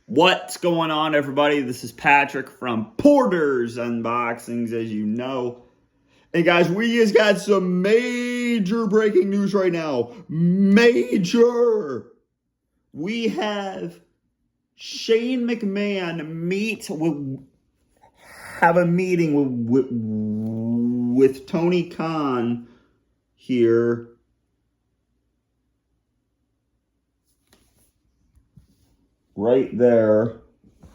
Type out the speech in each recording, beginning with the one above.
What's going on, everybody? This is Patrick from Porter's Unboxings, as you know. And guys, we just got some major breaking news right now. Major! We have Shane McMahon have a meeting with Tony Khan here. Right there.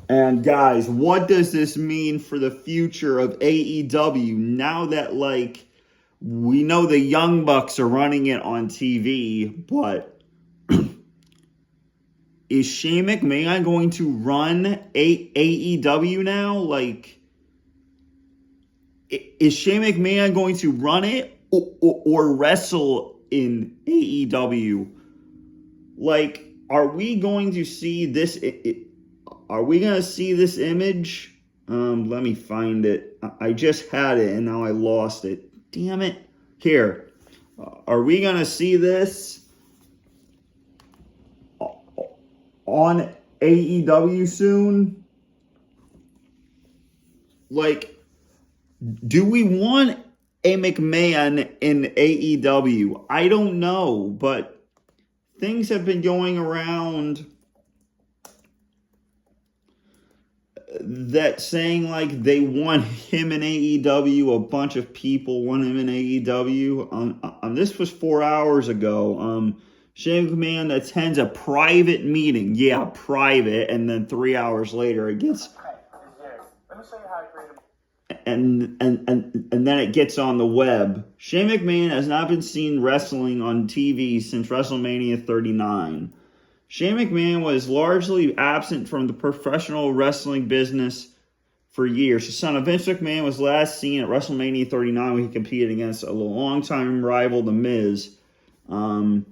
And guys, what does this mean for the future of AEW now that, we know the Young Bucks are running it on TV, but is Shane McMahon going to run AEW now? Is Shane McMahon going to run it or wrestle in AEW? Are we going to see this? Are we going to see this image? Let me find it. I just had it and now I lost it. Damn it. Here. Are we going to see this on AEW soon? Do we want a McMahon in AEW? I don't know, but things have been going around that saying they want him in AEW. A bunch of people want him in AEW. This was 4 hours ago. Shane McMahon attends a private meeting. Yeah, private. And then 3 hours later it gets... Let me show you how I create and then it gets on the web. Shane McMahon has not been seen wrestling on TV since WrestleMania 39. Shane McMahon was largely absent from the professional wrestling business for years. His son Vince McMahon was last seen at WrestleMania 39 when he competed against a longtime rival, The Miz. In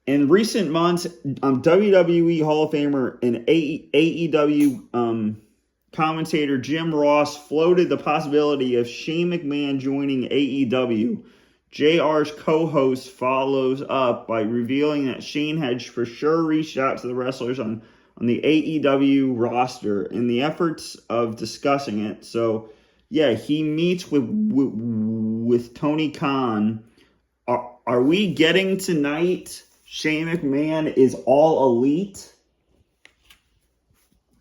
recent months, WWE Hall of Famer and AEW commentator Jim Ross floated the possibility of Shane McMahon joining AEW. JR's co-host follows up by revealing that Shane had for sure reached out to the wrestlers on the AEW roster in the efforts of discussing it. So, yeah, he meets with Tony Khan. Are we getting tonight Shane McMahon is all elite?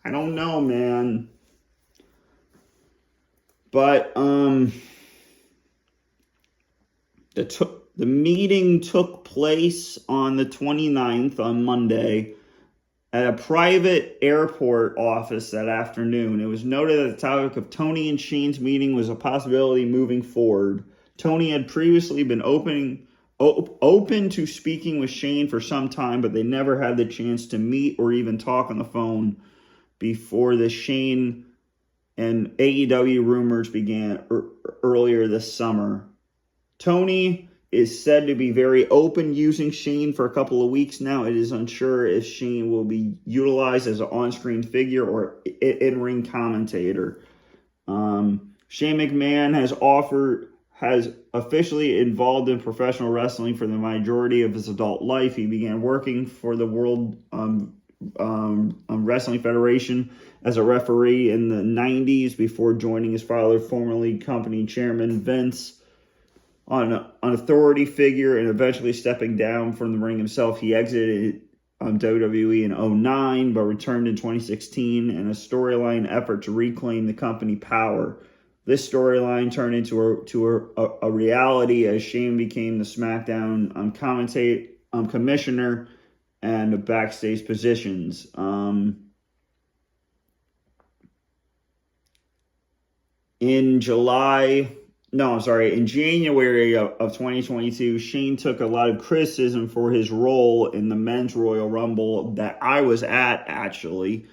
I don't know, man. But the meeting took place on the 29th, on Monday, at a private airport office that afternoon. It was noted that the topic of Tony and Shane's meeting was a possibility moving forward. Tony had previously been open to speaking with Shane for some time, but they never had the chance to meet or even talk on the phone before the Shane and AEW rumors began earlier this summer. Tony is said to be very open using Shane for a couple of weeks now. It is unsure if Shane will be utilized as an on-screen figure or in-ring commentator. Shane McMahon has officially involved in professional wrestling for the majority of his adult life. He began working for the World Wrestling Federation as a referee in the 90s before joining his father, formerly company chairman Vince, on an authority figure, and eventually stepping down from the ring himself. He exited WWE in 2009, but returned in 2016 in a storyline effort to reclaim the company power. This storyline turned into a reality as Shane became the SmackDown commissioner and backstage positions. In January of 2022, Shane took a lot of criticism for his role in the Men's Royal Rumble that I was at, actually,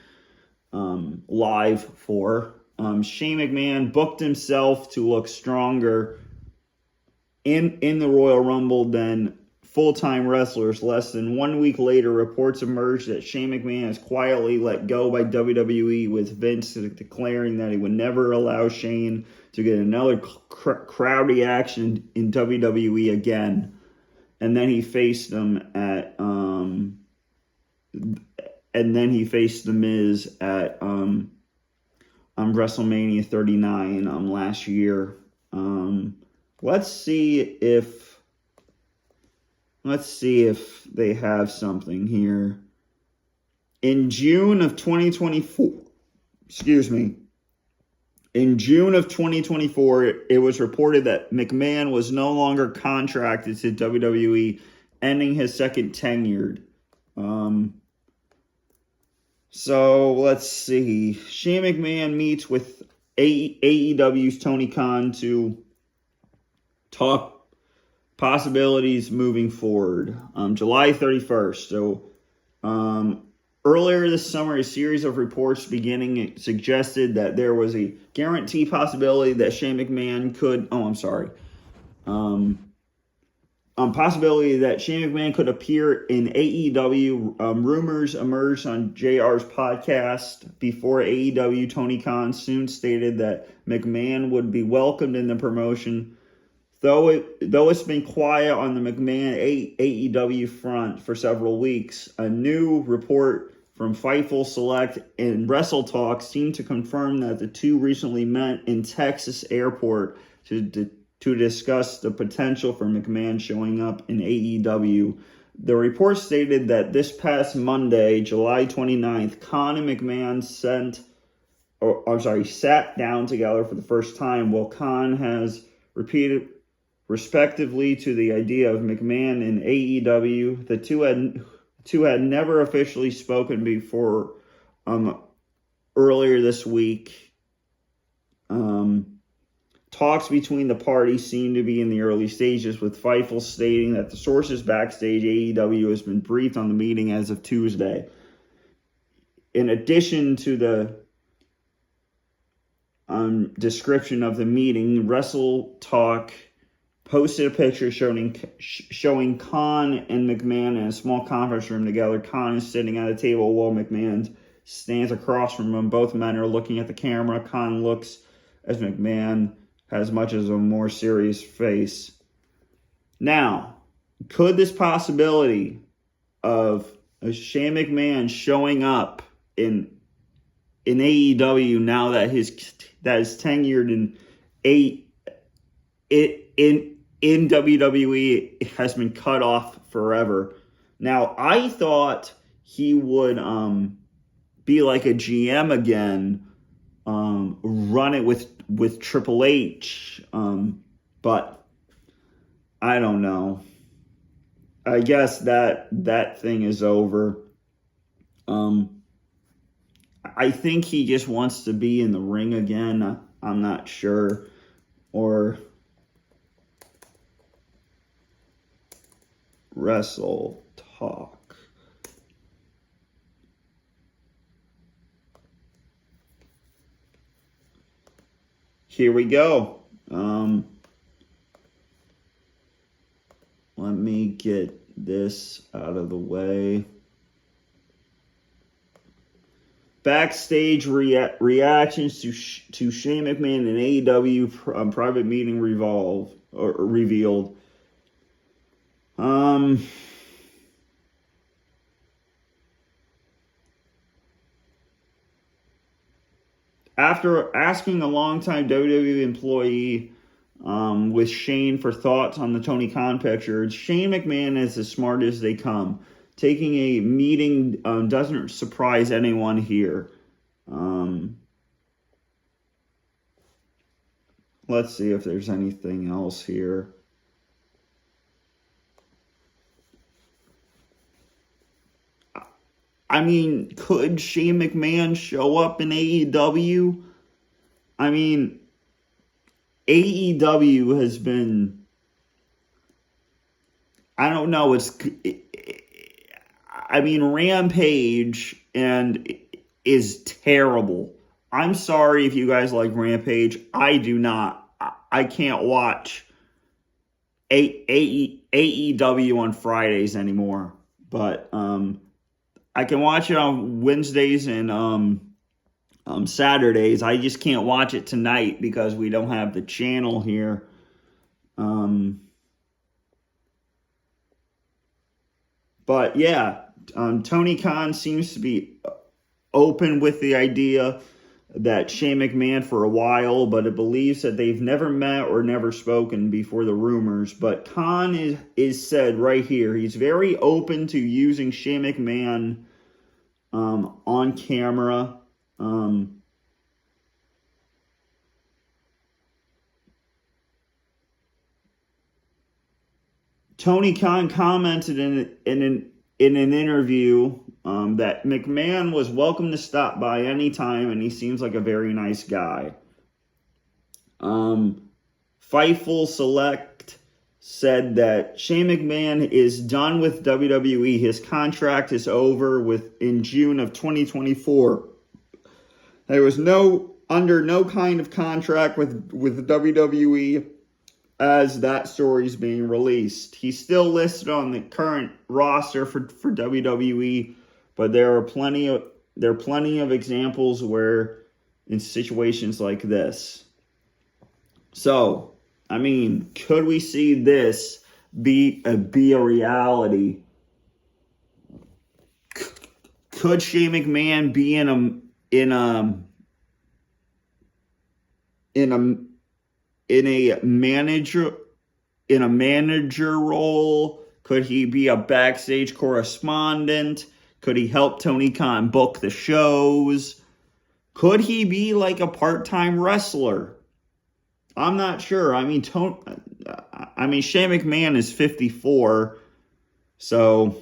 live for. Shane McMahon booked himself to look stronger in the Royal Rumble than full-time wrestlers. Less than 1 week later, reports emerged that Shane McMahon is quietly let go by WWE, with Vince declaring that he would never allow Shane to get another crowdy action in WWE again. And then he faced them and then he faced The Miz at WrestleMania 39 last year. Let's see if they have something here. In June of 2024, in June of 2024, it was reported that McMahon was no longer contracted to WWE, ending his second tenure. So let's see. Shane McMahon meets with AEW's Tony Khan to talk possibilities moving forward. July 31st. So earlier this summer, a series of reports suggested that there was a guaranteed possibility that Shane McMahon could. Possibility that Shane McMahon could appear in AEW. Rumors emerged on JR's podcast before AEW. Tony Khan soon stated that McMahon would be welcomed in the promotion. Though it's been quiet on the McMahon AEW front for several weeks, a new report from Fightful Select and Wrestle Talk seemed to confirm that the two recently met in Texas airport to discuss the potential for McMahon showing up in AEW. The report stated that this past Monday, July 29th, Khan and McMahon sat down together for the first time, while Khan has repeated respectively to the idea of McMahon in AEW. The two had never officially spoken before earlier this week. Talks between the parties seem to be in the early stages, with Fightful stating that the sources backstage AEW has been briefed on the meeting as of Tuesday. In addition to the description of the meeting, Wrestle Talk posted a picture showing Khan and McMahon in a small conference room together. Khan is sitting at a table while McMahon stands across from him. Both men are looking at the camera. Khan looks as McMahon has much as a more serious face. Now, could this possibility of Shane McMahon showing up in AEW now that is tenured in WWE has been cut off forever? Now, I thought he would be like a GM again, run it with Triple H, but I don't know. I guess that thing is over. I think he just wants to be in the ring again. I'm not sure. Or Wrestle Talk. Here we go. Let me get this out of the way. Backstage reactions to Shane McMahon and AEW private meeting revealed. After asking a longtime WWE employee with Shane for thoughts on the Tony Khan picture, Shane McMahon is as smart as they come. Taking a meeting doesn't surprise anyone here. Let's see if there's anything else here. I mean, could Shane McMahon show up in AEW? I mean, AEW has been, I don't know, Rampage is terrible. I'm sorry if you guys like Rampage. I do not. I can't watch AEW on Fridays anymore. But I can watch it on Wednesdays and Saturdays. I just can't watch it tonight because we don't have the channel here. But yeah, Tony Khan seems to be open with the idea that Shane McMahon for a while, but it believes that they've never met or never spoken before the rumors. But Khan is said right here, he's very open to using Shane McMahon on camera. Tony Khan commented in an interview that McMahon was welcome to stop by anytime, and he seems like a very nice guy. Fightful Select said that Shane McMahon is done with WWE. His contract is over in June of 2024. There was under no kind of contract with WWE as that story is being released. He's still listed on the current roster for WWE, but there are plenty of examples where in situations like this. So, I mean, could we see this be a reality? Could Shane McMahon be in a manager role? Could he be a backstage correspondent? Could he help Tony Khan book the shows? Could he be like a part-time wrestler? I'm not sure. I mean, Shane McMahon is 54, so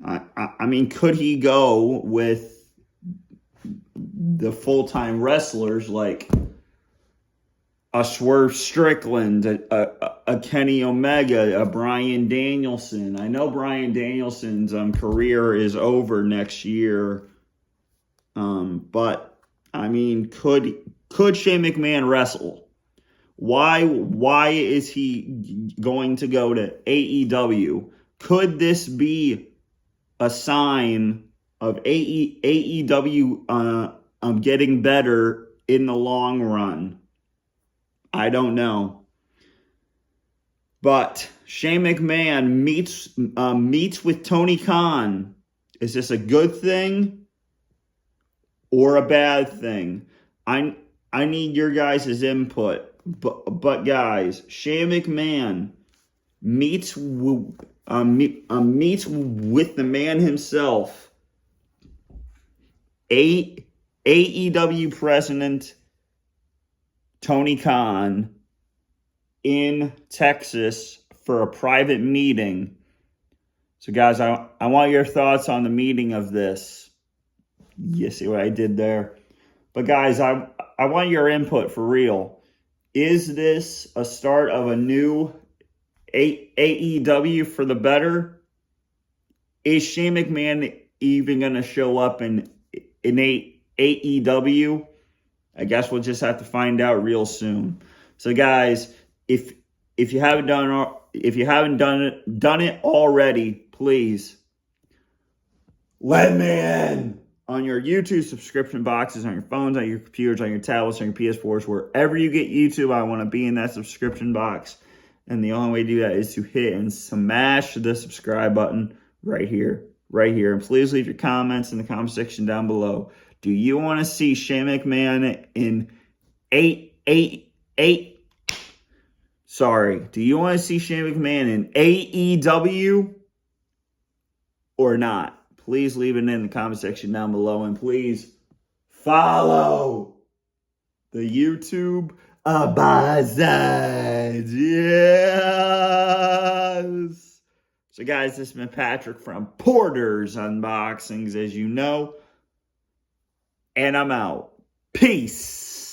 I mean, could he go with the full-time wrestlers like a Swerve Strickland, a Kenny Omega, a Bryan Danielson? I know Bryan Danielson's career is over next year, but I mean, could Shane McMahon wrestle? Why is he going to go to AEW? Could this be a sign of AEW getting better in the long run? I don't know. But Shane McMahon meets with Tony Khan. Is this a good thing or a bad thing? I need your guys' input. But guys, Shane McMahon meets with the man himself, AEW president Tony Khan, in Texas for a private meeting. So guys, I want your thoughts on the meeting of this. You see what I did there? But guys, I want your input for real. Is this a start of a new AEW for the better? Is Shane McMahon even going to show up in AEW? I guess we'll just have to find out real soon. So guys, if you haven't done it already, please let me in on your YouTube subscription boxes, on your phones, on your computers, on your tablets, on your PS4s, wherever you get YouTube. I want to be in that subscription box. And the only way to do that is to hit and smash the subscribe button right here. And please leave your comments in the comment section down below. Do you want to see Shane McMahon in do you want to see Shane McMahon in AEW or not? Please leave it in the comment section down below, and please follow the YouTube Abazad. Yes. So guys, this has been Patrick from Porter's Unboxings, as you know. And I'm out. Peace.